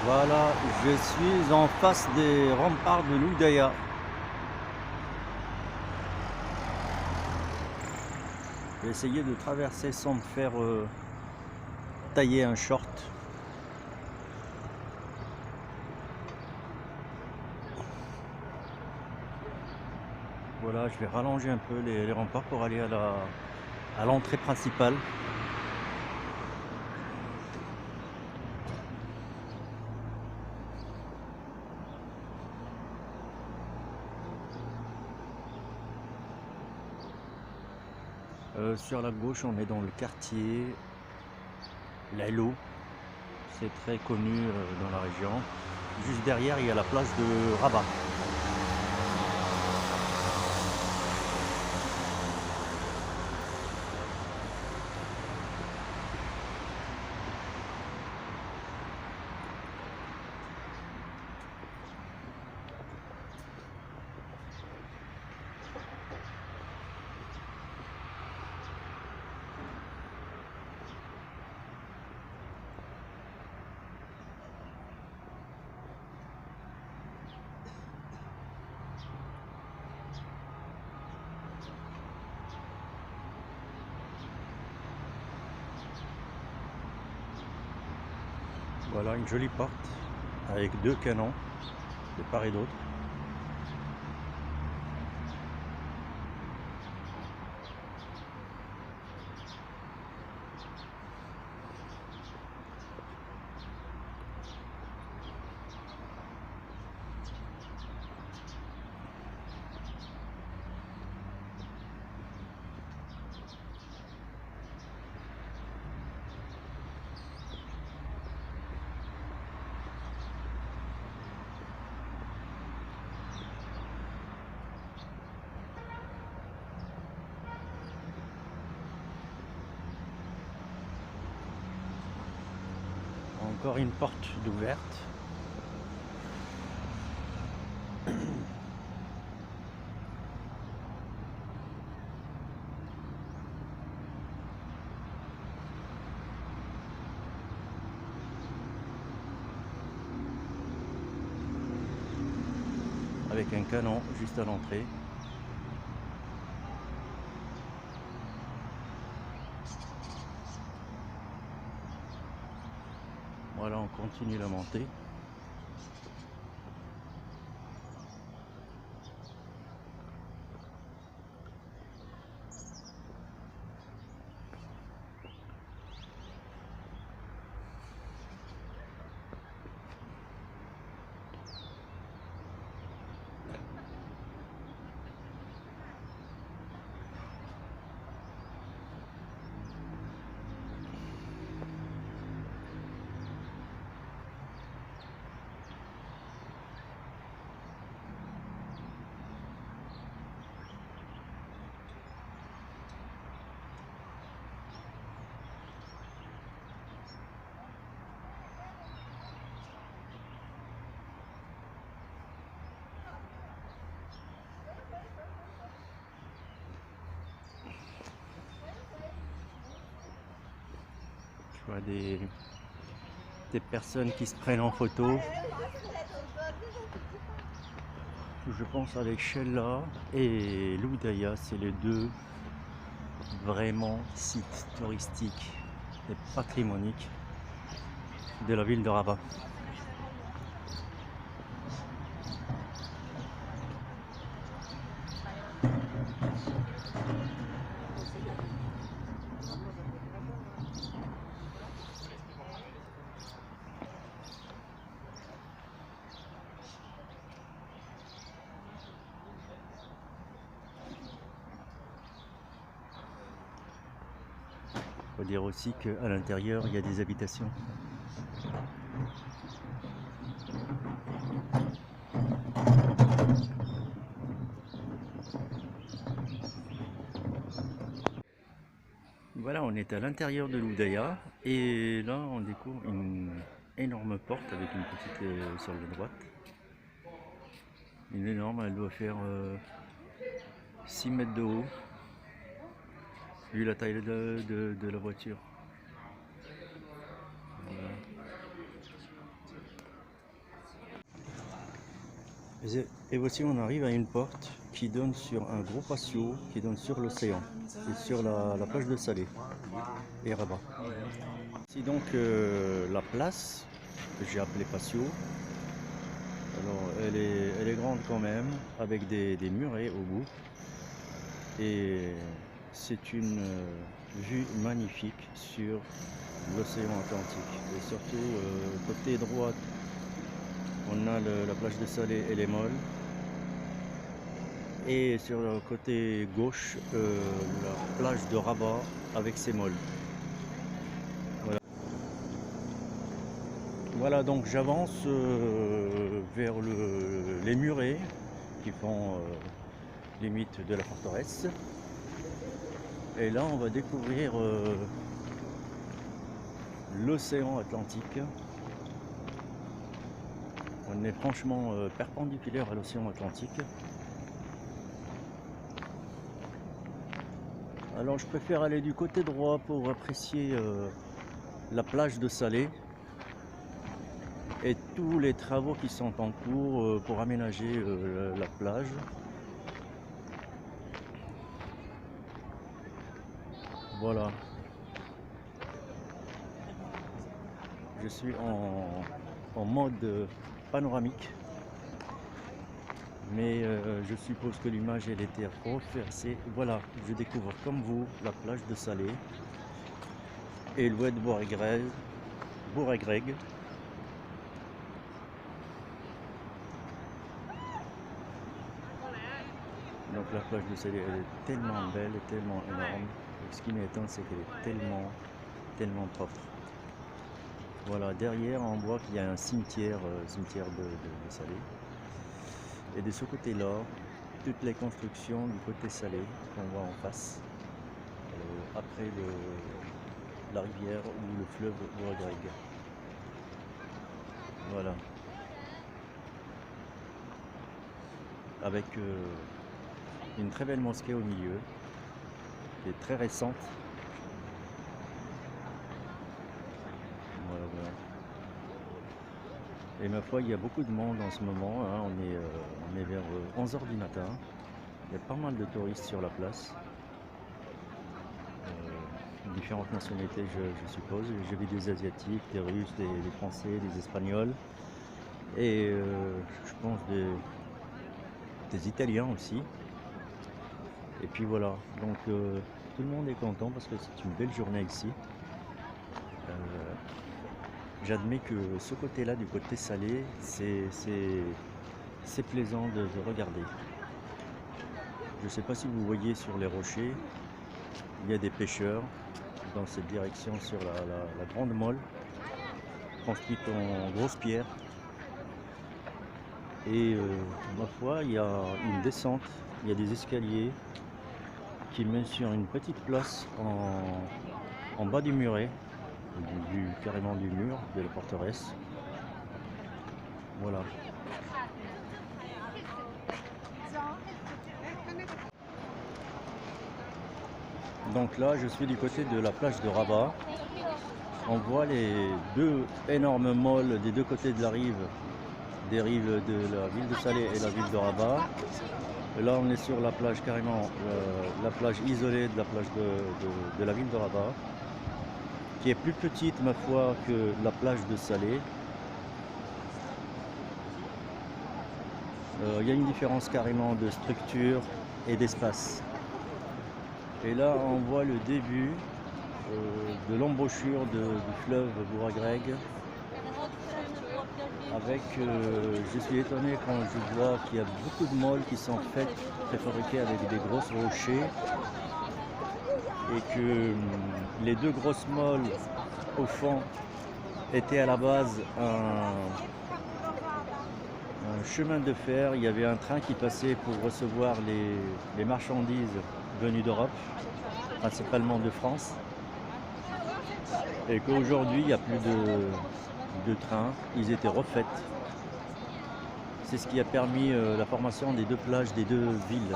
Voilà, je suis en face des remparts de l'Oudaïa. Je vais essayer de traverser sans me faire tailler un short. Voilà, je vais rallonger un peu les remparts pour aller à l'entrée principale. Sur la gauche, on est dans le quartier Lailo. C'est très connu dans la région. Juste derrière, il y a la place de Rabat. Voilà une jolie porte avec deux canons de part et d'autre. Encore une porte d'ouverte. Avec un canon juste à l'entrée. Voilà, on continue la montée. Je vois des personnes qui se prennent en photo. Je pense avec Chella et l'Oudaïa, c'est les deux vraiment sites touristiques et patrimoniques de la ville de Rabat. Il faut dire aussi qu'à l'intérieur, il y a des habitations. Voilà, on est à l'intérieur de l'Oudaïa et là on découvre une énorme porte avec une petite sur la droite. Une énorme, elle doit faire 6 mètres de haut, vu la taille de la voiture. Voilà. Et voici, on arrive à une porte qui donne sur un gros patio qui donne sur l'océan et sur la plage de Salé et Rabat. C'est donc la place que j'ai appelée patio. Alors elle est grande quand même, avec des murets au bout. Et c'est une vue magnifique sur l'océan Atlantique. Et surtout, côté droit, on a la plage de Salé et les Molles. Et sur le côté gauche, la plage de Rabat avec ses molles. Voilà. Voilà, donc j'avance vers les murets qui font limite de la forteresse. Et là, on va découvrir l'océan Atlantique. On est franchement perpendiculaire à l'océan Atlantique. Alors je préfère aller du côté droit pour apprécier la plage de Salé et tous les travaux qui sont en cours pour aménager la plage. Voilà. Je suis en mode panoramique. Mais je suppose que l'image elle était renversée. Voilà, je découvre comme vous la plage de Salé et l'oued Bourg-Greg. Donc la plage de Salé elle est tellement belle et tellement énorme. Et ce qui m'étonne c'est qu'elle est tellement propre. Voilà, derrière on voit qu'il y a un cimetière, de Salé. Et de ce côté-là, toutes les constructions du côté Salé qu'on voit en face, après la rivière ou le fleuve Bourg-Greg. Voilà. Avec une très belle mosquée au milieu, qui est très récente. Voilà, voilà. Et ma foi, il y a beaucoup de monde en ce moment, hein. On est vers 11 h du matin. Il y a pas mal de touristes sur la place. Différentes nationalités, je suppose. J'ai vu des Asiatiques, des Russes, des Français, des Espagnols. Et je pense des Italiens aussi. Et puis voilà, donc tout le monde est content parce que c'est une belle journée ici. J'admets que ce côté-là, du côté Salé, c'est plaisant de regarder. Je ne sais pas si vous voyez sur les rochers, il y a des pêcheurs dans cette direction sur la grande molle, construite en grosse pierre. Et ma foi, il y a une descente, il y a des escaliers qui mènent sur une petite place en bas du muret, carrément du mur de la forteresse. Voilà. Donc là, je suis du côté de la plage de Rabat. On voit les deux énormes molles des deux côtés de la rive, des rives de la ville de Salé et la ville de Rabat. Et là, on est sur la plage carrément, la plage isolée de la plage de la ville de Rabat, qui est plus petite, ma foi, que la plage de Salé. Il y a une différence carrément de structure et d'espace. Et là, on voit le début de l'embouchure du fleuve Bourg-Greg. Avec, je suis étonné quand je vois qu'il y a beaucoup de molles qui sont faites, préfabriquées avec des grosses rochers. Et que les deux grosses molles au fond étaient à la base un chemin de fer. Il y avait un train qui passait pour recevoir les marchandises venues d'Europe, principalement de France. Et qu'aujourd'hui, il n'y a plus de trains, ils étaient refaits. C'est ce qui a permis la formation des deux plages des deux villes.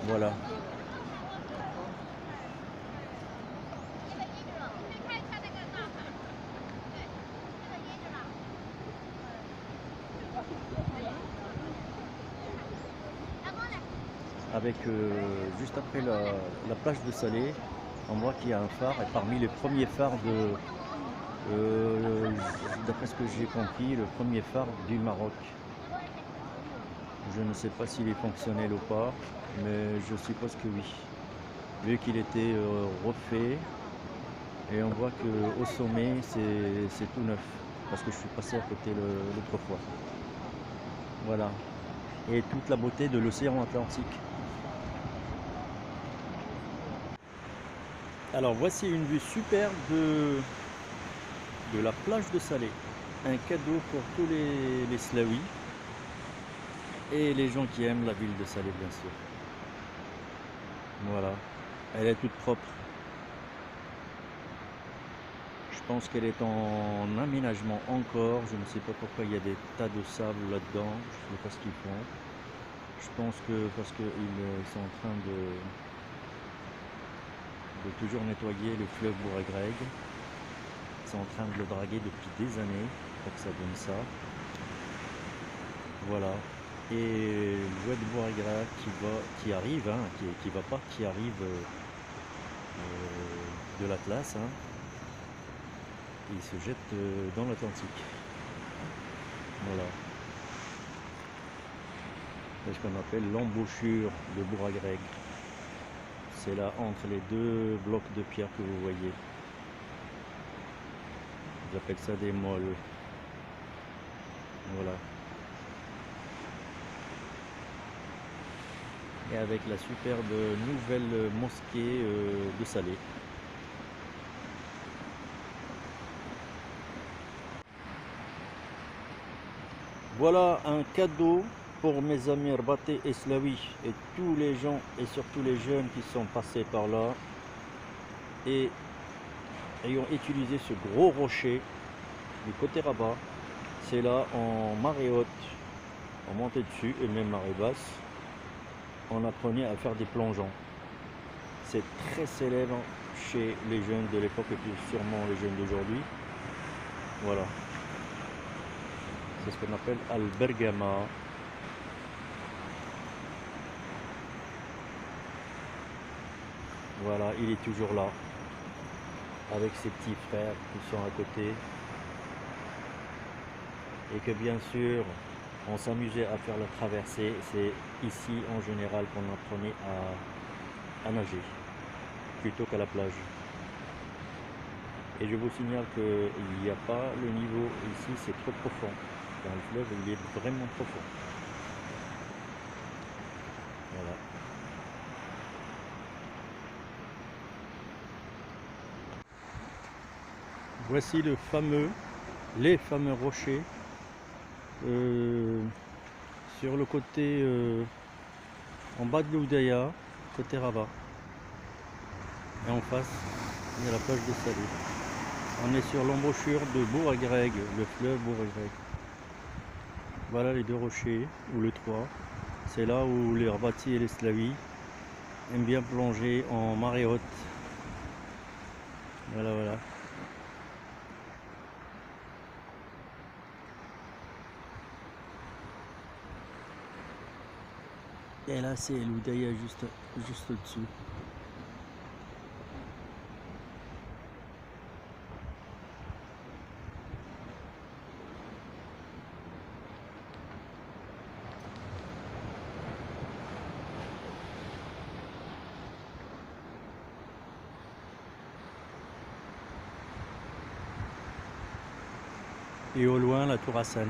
Voilà. avec juste après la plage de Salé, on voit qu'il y a un phare, et parmi les premiers phares d'après ce que j'ai compris, le premier phare du Maroc. Je ne sais pas s'il est fonctionnel ou pas, mais je suppose que oui, vu qu'il était refait, et on voit qu'au sommet c'est tout neuf, parce que je suis passé à côté l'autre fois. Voilà, et toute la beauté de l'océan Atlantique. Alors voici une vue superbe de la plage de Salé. Un cadeau pour tous les Slaouis et les gens qui aiment la ville de Salé, bien sûr. Voilà, elle est toute propre. Je pense qu'elle est en aménagement encore. Je ne sais pas pourquoi il y a des tas de sable là-dedans. Je ne sais pas ce qu'ils font. Je pense que parce qu'ils sont en train de toujours nettoyer le fleuve Bouragreg. Ils sont en train de le draguer depuis des années pour que ça donne ça. Voilà. Et l'oued de Bouragreg qui arrive, hein, qui arrive de l'Atlas, hein. Il se jette dans l'Atlantique. Voilà. C'est ce qu'on appelle l'embouchure de Bouragreg. C'est là entre les deux blocs de pierre que vous voyez. J'appelle ça des molles. Voilà. Et avec la superbe nouvelle mosquée de Salé. Voilà un cadeau pour mes amis Rabatais et Slaouis et tous les gens et surtout les jeunes qui sont passés par là et ayant utilisé ce gros rocher du côté Rabat. C'est là en marée haute, on montait dessus, et même marée basse, on apprenait à faire des plongeons. C'est très célèbre chez les jeunes de l'époque et puis sûrement les jeunes d'aujourd'hui. Voilà. C'est ce qu'on appelle Al-Bergama. Voilà, il est toujours là, avec ses petits frères qui sont à côté. Et que bien sûr, on s'amusait à faire la traversée. C'est ici en général qu'on apprenait à nager, plutôt qu'à la plage. Et je vous signale qu'il n'y a pas le niveau ici, c'est trop profond. Dans le fleuve, il est vraiment profond. Voilà. Voici les fameux rochers sur le côté en bas de l'Oudaya, côté Rabat. Et en face, il y a la plage de Salé. On est sur l'embouchure de Bouragreg, le fleuve Bouragreg. Voilà les deux rochers, ou les trois. C'est là où les Rabatis et les Slaouis aiment bien plonger en marée haute. Voilà, voilà. Et là, c'est l'Oudaya juste au-dessus. Et au loin, la tour Hassan.